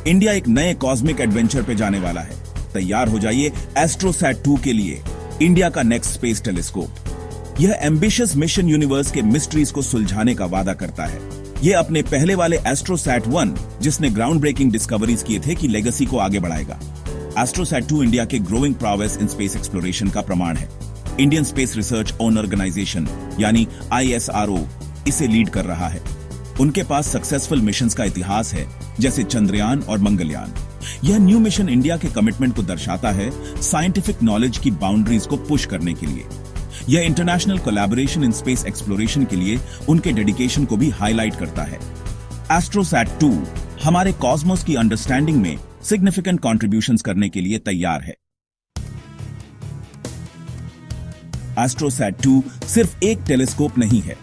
India एक नए cosmic adventure पे जाने वाला है। तैयार हो जाइए एस्ट्रोसैट 2 के लिए, इंडिया का नेक्स्ट स्पेस टेलीस्कोप। यह एम्बिशियस मिशन यूनिवर्स के मिस्ट्रीज को सुलझाने का वादा करता है। यह अपने पहले वाले एस्ट्रोसैट 1, जिसने ग्राउंड ब्रेकिंग डिस्कवरीज किए थे, की लेगेसी को आगे बढ़ाएगा। एस्ट्रोसैट 2 इंडिया के growing progress in space exploration का प्रमाण है। इंडियन स्पेस रिसर्च ऑर्गेनाइजेशन यानी ISRO इसे लीड कर रहा है। उनके पास सक्सेसफुल मिशंस का इतिहास है, जैसे चंद्रयान और मंगलयान। यह न्यू मिशन इंडिया के कमिटमेंट को दर्शाता है साइंटिफिक नॉलेज की बाउंड्रीज को पुश करने के लिए। यह international collaboration in space exploration के लिए उनके डेडिकेशन को भी हाईलाइट करता है। एस्ट्रोसैट 2 हमारे कॉस्मोस की अंडरस्टैंडिंग में सिग्निफिकेंट कॉन्ट्रीब्यूशंस करने के लिए तैयार है। एस्ट्रोसैट 2 सिर्फ एक टेलीस्कोप नहीं है,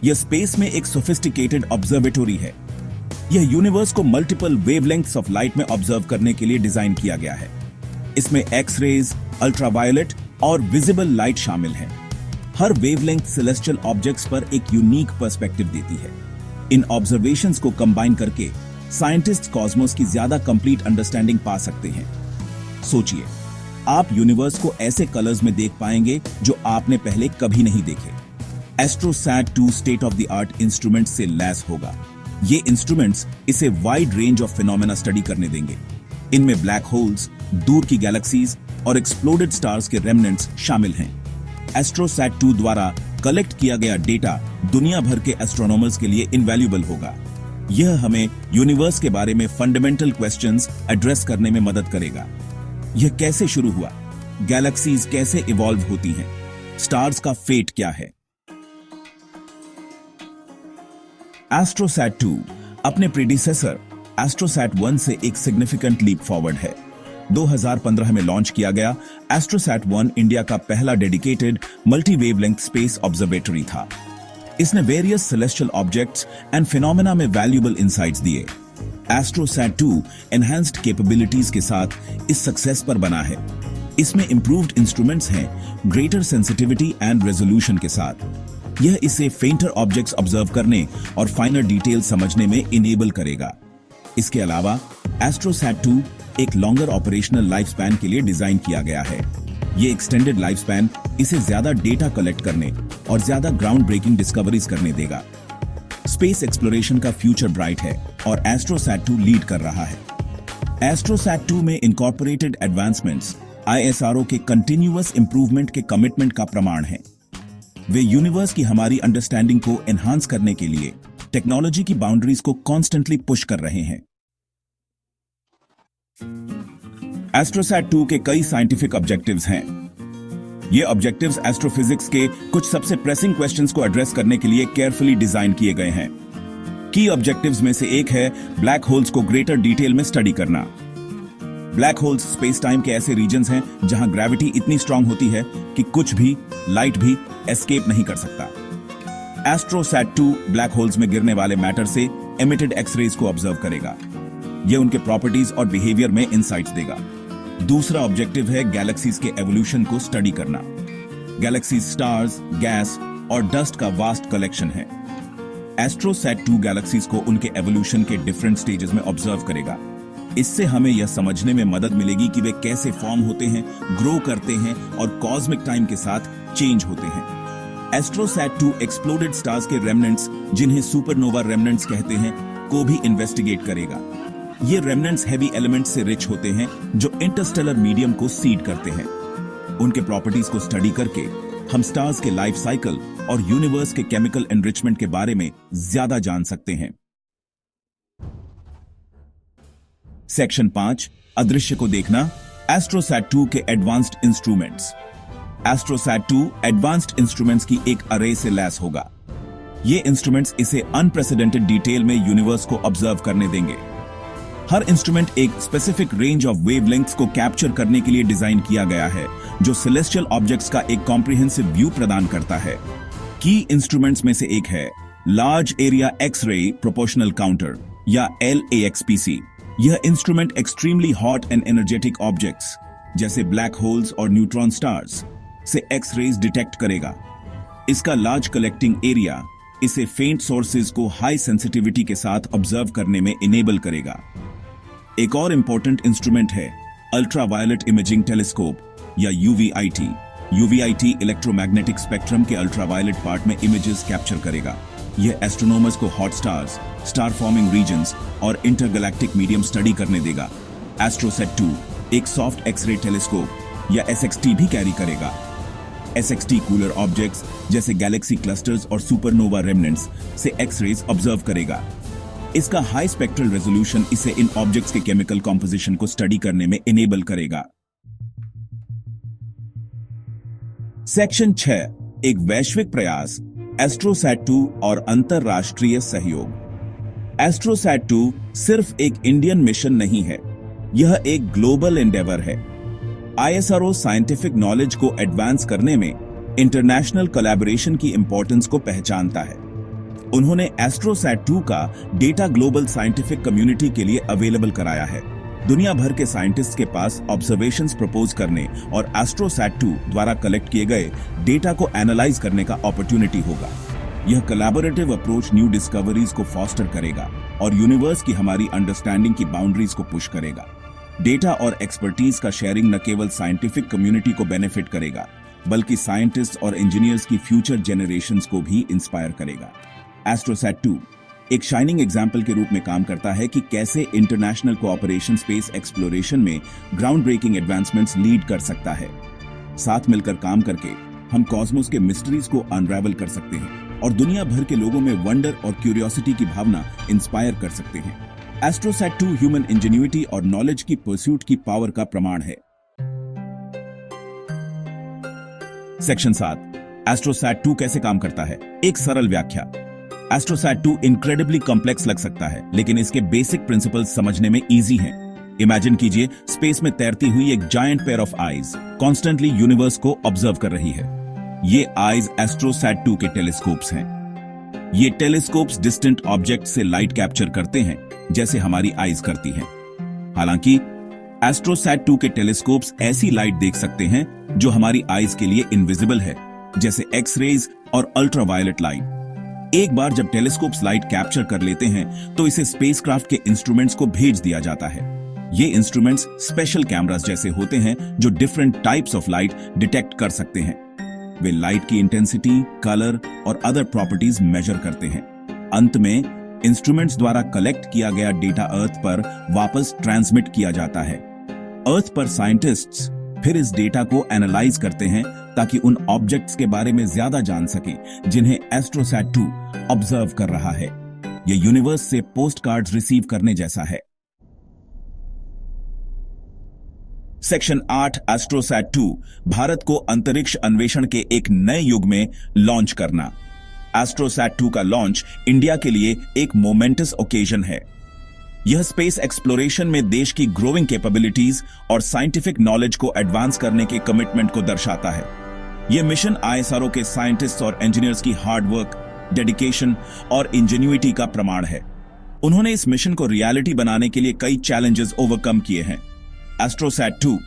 यह स्पेस में एक सोफिस्टिकेटेड ऑब्जर्वेटरी है। यह यूनिवर्स को मल्टीपल वेवलेंथ्स ऑफ लाइट में ऑब्जर्व करने के लिए डिजाइन किया गया है। इसमें एक्स-रेज, अल्ट्रावायलेट और विजिबल लाइट शामिल है। हर वेवलेंथ सेलेस्टियल ऑब्जेक्ट्स पर एक यूनिक पर्सपेक्टिव देती है। इन ऑब्जर्वेशंस को कंबाइन करके साइंटिस्ट कॉस्मोस की ज्यादा कंप्लीट अंडरस्टैंडिंग पा सकते हैं। सोचिए, आप यूनिवर्स को ऐसे कलर्स में देख पाएंगे जो आपने पहले कभी नहीं देखे। AstroSat 2 state of the art instrument से लैस होगा। ये इंस्ट्रूमेंट्स इसे wide range of phenomena study करने देंगे। इनमें ब्लैक होल्स, दूर की गैलेक्सीज और एक्सप्लोडेड स्टार्स के रेमनेंट्स शामिल हैं। एस्ट्रोसैट 2 द्वारा कलेक्ट किया गया डेटा दुनिया भर के एस्ट्रोनॉमर्स के लिए इनवैल्यूएबल होगा। यह हमें यूनिवर्स के बारे में फंडामेंटल क्वेश्चंस एड्रेस करने में मदद करेगा। यह कैसे शुरू हुआ, गैलेक्सीज कैसे इवॉल्व होती हैं, स्टार्स का फेट क्या है। एस्ट्रोसैट 2 अपने प्रीडिसेसर एस्ट्रोसैट 1 से एक सिग्निफिकेंट लीप फॉरवर्ड है। 2015 में लॉन्च किया गया एस्ट्रोसैट 1 इंडिया का पहला dedicated multi wavelength space observatory था। इसने various celestial objects and phenomena में वैल्यूएबल इंसाइट्स दिए। एस्ट्रोसैट 2 एनहांस्ड कैपेबिलिटीज के साथ इस सक्सेस पर बना है। इसमें इंप्रूव्ड इंस्ट्रूमेंट्स हैं, ग्रेटर सेंसिटिविटी एंड रेजोल्यूशन के साथ। यह इसे फेंटर ऑब्जेक्ट्स ऑब्जर्व करने और फाइनर डिटेल समझने में इनेबल करेगा। इसके अलावा एस्ट्रोसैट 2 एक लॉन्गर ऑपरेशनल लाइफ स्पैन के लिए डिजाइन किया गया है। ये एक्सटेंडेड लाइफ स्पैन इसे ज्यादा डेटा कलेक्ट करने और ज्यादा ग्राउंड ब्रेकिंग डिस्कवरीज करने देगा। स्पेस एक्सप्लोरेशन का फ्यूचर ब्राइट है और एस्ट्रोसैट 2 लीड कर रहा है। एस्ट्रोसैट 2 में इनकॉर्पोरेटेड एडवांसमेंट्स ISRO के कंटिन्यूअस इंप्रूवमेंट के कमिटमेंट का प्रमाण है। वे यूनिवर्स की हमारी अंडरस्टैंडिंग को एनहांस करने के लिए टेक्नोलॉजी की बाउंड्रीज को कॉन्स्टेंटली पुश कर रहे हैं। एस्ट्रोसैट 2 के कई साइंटिफिक ऑब्जेक्टिव्स हैं। ये ऑब्जेक्टिव्स एस्ट्रोफिजिक्स के कुछ सबसे प्रेसिंग क्वेश्चंस को एड्रेस करने के लिए केयरफुली डिजाइन किए गए हैं। की ऑब्जेक्टिव्स में से एक है ब्लैक होल्स को ग्रेटर डिटेल में स्टडी करना। ब्लैक होल्स स्पेस टाइम के ऐसे रीजन्स हैं जहां ग्रेविटी इतनी स्ट्रांग होती है कि कुछ भी, लाइट भी एस्केप नहीं कर सकता। एस्ट्रोसैट 2 ब्लैक होल्स में गिरने वाले मैटर से एमिटेड एक्स-रेज को ऑब्जर्व करेगा। यह उनके प्रॉपर्टीज और बिहेवियर में इनसाइट्स देगा। दूसरा ऑब्जेक्टिव है गैलेक्सीज के एवोल्यूशन को स्टडी करना। गैलेक्सीज स्टार्स, गैस और डस्ट का वास्ट कलेक्शन है। एस्ट्रोसैट 2 गैलेक्सीज को उनके एवोल्यूशन के डिफरेंट स्टेजेस में ऑब्जर्व करेगा। इससे हमें यह समझने में मदद मिलेगी कि वे कैसे फॉर्म होते हैं, ग्रो करते हैं और कॉस्मिक टाइम के साथ चेंज होते हैं। एस्ट्रोसैट 2 एक्सप्लोडेड स्टार्स के रेमनेंट्स, जिन्हें सुपरनोवा रेमनेंट्स कहते हैं, को भी इन्वेस्टिगेट करेगा। ये रेमनेंट्स हैवी एलिमेंट्स से रिच होते हैं जो इंटरस्टेलर मीडियम को सीड करते हैं। उनके प्रॉपर्टीज को स्टडी करके हम स्टार्स के लाइफ साइकिल और यूनिवर्स के केमिकल एनरिचमेंट के बारे में ज्यादा जान सकते हैं। सेक्शन 5 अदृश्य को देखना, एस्ट्रोसैट 2 के advanced instruments. AstroSat 2 advanced instruments की एक अरे से लैस होगा। ये इंस्ट्रूमेंट्स इसे अनप्रेसिडेंटेड डिटेल में यूनिवर्स को ऑब्जर्व करने देंगे। हर इंस्ट्रूमेंट एक स्पेसिफिक रेंज ऑफ वेवलेंथ्स को कैप्चर करने के लिए डिजाइन किया गया है, जो सेलेस्टियल ऑब्जेक्ट्स का एक कॉम्प्रिहेंसिव व्यू प्रदान करता है। की इंस्ट्रूमेंट्स में से एक है large area X-ray proportional counter या LAXPC। यह instrument extremely hot and energetic objects जैसे ब्लैक होल्स और न्यूट्रॉन स्टार्स से एक्स-रेज डिटेक्ट करेगा। इसका लार्ज कलेक्टिंग एरिया इसे फेंट सोर्सेज को हाई सेंसिटिविटी के साथ ऑब्जर्व करने में इनेबल करेगा। एक और इंपॉर्टेंट इंस्ट्रूमेंट है अल्ट्रावायलेट इमेजिंग टेलीस्कोप या यूवीआईटी। यूवीआईटी इलेक्ट्रोमैग्नेटिक स्पेक्ट्रम के अल्ट्रावायलेट पार्ट में इमेजेस कैप्चर करेगा। यह एस्ट्रोनॉमर्स को hot stars, star forming regions और इंटरगैलेक्टिक मीडियम स्टडी करने देगा। एस्ट्रोसैट 2 एक सॉफ्ट एक्सरे टेलीस्कोप या एसएक्सटी भी कैरी करेगा। एसएक्सटी कूलर ऑब्जेक्ट्स जैसे गैलेक्सी क्लस्टर्स और सुपरनोवा रेमनेंट्स से एक्स-रेज ऑब्जर्व करेगा। इसका हाई स्पेक्ट्रल रेजोल्यूशन इसे इन ऑब्जेक्ट्स के केमिकल कॉम्पोजिशन को स्टडी करने में इनेबल करेगा। सेक्शन 6 एक वैश्विक प्रयास, एस्ट्रोसैट 2 और अंतरराष्ट्रीय सहयोग। एस्ट्रोसैट 2 सिर्फ एक इंडियन मिशन नहीं है, यह एक ग्लोबल एंडेवर है। आईएसआरओ साइंटिफिक नॉलेज को एडवांस करने में इंटरनेशनल कोलैबोरेशन की इंपॉर्टेंस को पहचानता है। उन्होंने एस्ट्रोसैट 2 का डेटा ग्लोबल साइंटिफिक कम्युनिटी के लिए अवेलेबल कराया है। दुनिया भर के साइंटिस्ट के पास ऑब्जर्वेशंस प्रपोज करने और एस्ट्रोसैट 2 द्वारा कलेक्ट किए गए डेटा को एनालाइज करने का अपॉर्चुनिटी होगा। यह कोलैबोरेटिव अप्रोच न्यू डिस्कवरीज को फॉस्टर करेगा और यूनिवर्स की हमारी अंडरस्टैंडिंग की बाउंड्रीज को पुश करेगा। डेटा और एक्सपर्टीज का शेयरिंग न केवल साइंटिफिक कम्युनिटी को बेनिफिट करेगा, बल्कि साइंटिस्ट और इंजीनियर्स की फ्यूचर जनरेशंस को भी इंस्पायर करेगा। एस्ट्रोसैट 2 एक शाइनिंग एग्जाम्पल के रूप में काम करता है कि कैसे इंटरनेशनल कोऑपरेशन स्पेस एक्सप्लोरेशन में ग्राउंड ब्रेकिंग एडवांसमेंट्स लीड कर सकता है। साथ मिलकर काम करके हम कॉस्मोस के मिस्ट्रीज को अनरावल कर सकते हैं और दुनिया भर के लोगों में वंडर और क्यूरियोसिटी की भावना इंस्पायर कर सकते हैं। एस्ट्रोसैट 2 ह्यूमन इंजेन्युइटी और नॉलेज की परस्यूट की पावर का प्रमाण है। सेक्शन 7 एस्ट्रोसैट 2 कैसे काम करता है, एक सरल व्याख्या। एस्ट्रोसैट 2 इनक्रेडिबली कॉम्प्लेक्स लग सकता है, लेकिन इसके बेसिक प्रिंसिपल्स समझने में इजी हैं। इमेजिन कीजिए स्पेस में तैरती हुई एक giant pair of eyes constantly universe को ऑब्जर्व कर रही है। ये आईज एस्ट्रोसैट 2 के टेलीस्कोप्स हैं। ये टेलीस्कोप्स डिस्टेंट ऑब्जेक्ट से लाइट कैप्चर करते हैं जैसे हमारी आईज करती हैं। हालांकि एस्ट्रोसैट 2 के टेलीस्कोप्स ऐसी लाइट देख सकते हैं जो हमारी आईज के लिए इनविजिबल है, जैसे एक्स-रेज और अल्ट्रावायलेट लाइट। एक बार जब टेलीस्कोप्स लाइट कैप्चर कर लेते हैं तो इसे स्पेसक्राफ्ट के इंस्ट्रूमेंट्स को भेज दिया जाता है। ये इंस्ट्रूमेंट्स स्पेशल कैमरास जैसे होते हैं जो different types of light detect कर सकते हैं। वे लाइट की इंटेंसिटी, कलर और अदर प्रॉपर्टीज मेजर करते हैं। अंत में इंस्ट्रूमेंट्स द्वारा कलेक्ट किया गया डेटा अर्थ पर वापस ट्रांसमिट किया जाता है। अर्थ पर साइंटिस्ट्स फिर इस डेटा को एनालाइज करते हैं ताकि उन ऑब्जेक्ट्स के बारे में ज्यादा जान सकें जिन्हें एस्ट्रोसैट 2 ऑब्जर्व कर रहा है। यह यूनिवर्स से पोस्ट कार्ड्स रिसीव करने जैसा है। सेक्शन 8 एस्ट्रोसैट 2 भारत को अंतरिक्ष अन्वेषण के एक नए युग में लॉन्च करना। एस्ट्रोसैट 2 का लॉन्च इंडिया के लिए एक मोमेंटस ओकेजन है। यह स्पेस एक्सप्लोरेशन में देश की ग्रोइंग कैपेबिलिटीज और साइंटिफिक नॉलेज को एडवांस करने के कमिटमेंट को दर्शाता है। यह मिशन आईएसआरओ के साइंटिस्ट्स और इंजीनियर्स की हार्ड वर्क, डेडिकेशन और इंजेन्युइटी का प्रमाण है। उन्होंने इस मिशन को रियलिटी बनाने के लिए कई चैलेंजेस ओवरकम किए हैं। एस्ट्रोसैट 2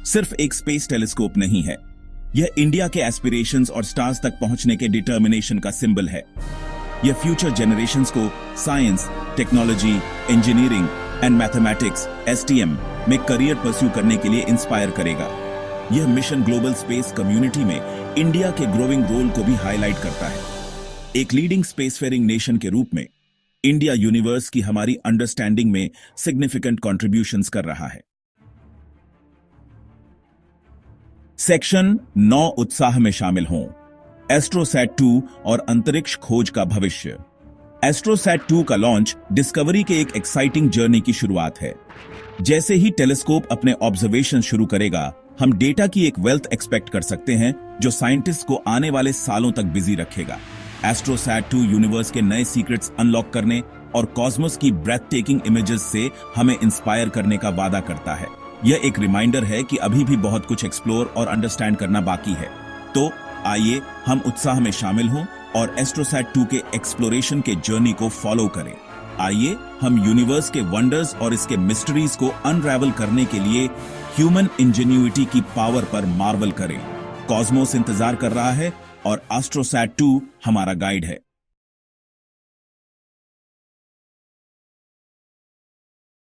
सिर्फ एक स्पेस टेलीस्कोप नहीं है, यह इंडिया के एस्पिरेशंस और स्टार्स तक पहुंचने के डिटर्मिनेशन का सिंबल है। यह फ्यूचर जनरेशंस को science, technology, engineering and mathematics (STM) में करियर परस्यू करने के लिए इंस्पायर करेगा। यह मिशन ग्लोबल स्पेस कम्युनिटी में इंडिया के ग्रोइंग रोल को भी हाईलाइट करता है। एक लीडिंग स्पेसफेयरिंग नेशन के रूप में इंडिया यूनिवर्स की हमारी अंडरस्टैंडिंग में सिग्निफिकेंट कंट्रीब्यूशंस कर रहा है। सेक्शन 9 उत्साह में शामिल हों, एस्ट्रोसैट 2 और अंतरिक्ष खोज का भविष्य। एस्ट्रोसैट 2 का लॉन्च डिस्कवरी के एक एक्साइटिंग जर्नी की शुरुआत है। जैसे ही टेलीस्कोप अपने ऑब्जर्वेशन शुरू करेगा, हम डेटा की एक वेल्थ एक्सपेक्ट कर सकते हैं जो साइंटिस्ट को आने वाले सालों तक बिजी रखेगा। एस्ट्रोसैट 2 यूनिवर्स के नए सीक्रेट्स अनलॉक करने और कॉस्मोस की ब्रेथ टेकिंग इमेजेस से हमें इंस्पायर करने का वादा करता है। यह एक रिमाइंडर है कि अभी भी बहुत कुछ एक्सप्लोर और अंडरस्टैंड करना बाकी है। तो आइए हम उत्साह में शामिल हों और एस्ट्रोसैट 2 के एक्सप्लोरेशन के जर्नी को फॉलो करें। आइए हम यूनिवर्स के वंडर्स और इसके मिस्ट्रीज को अनरावल करने के लिए ह्यूमन इंजेन्युइटी की पावर पर मार्वल करें। कॉस्मोस इंतजार कर रहा है और एस्ट्रोसैट 2 हमारा गाइड है।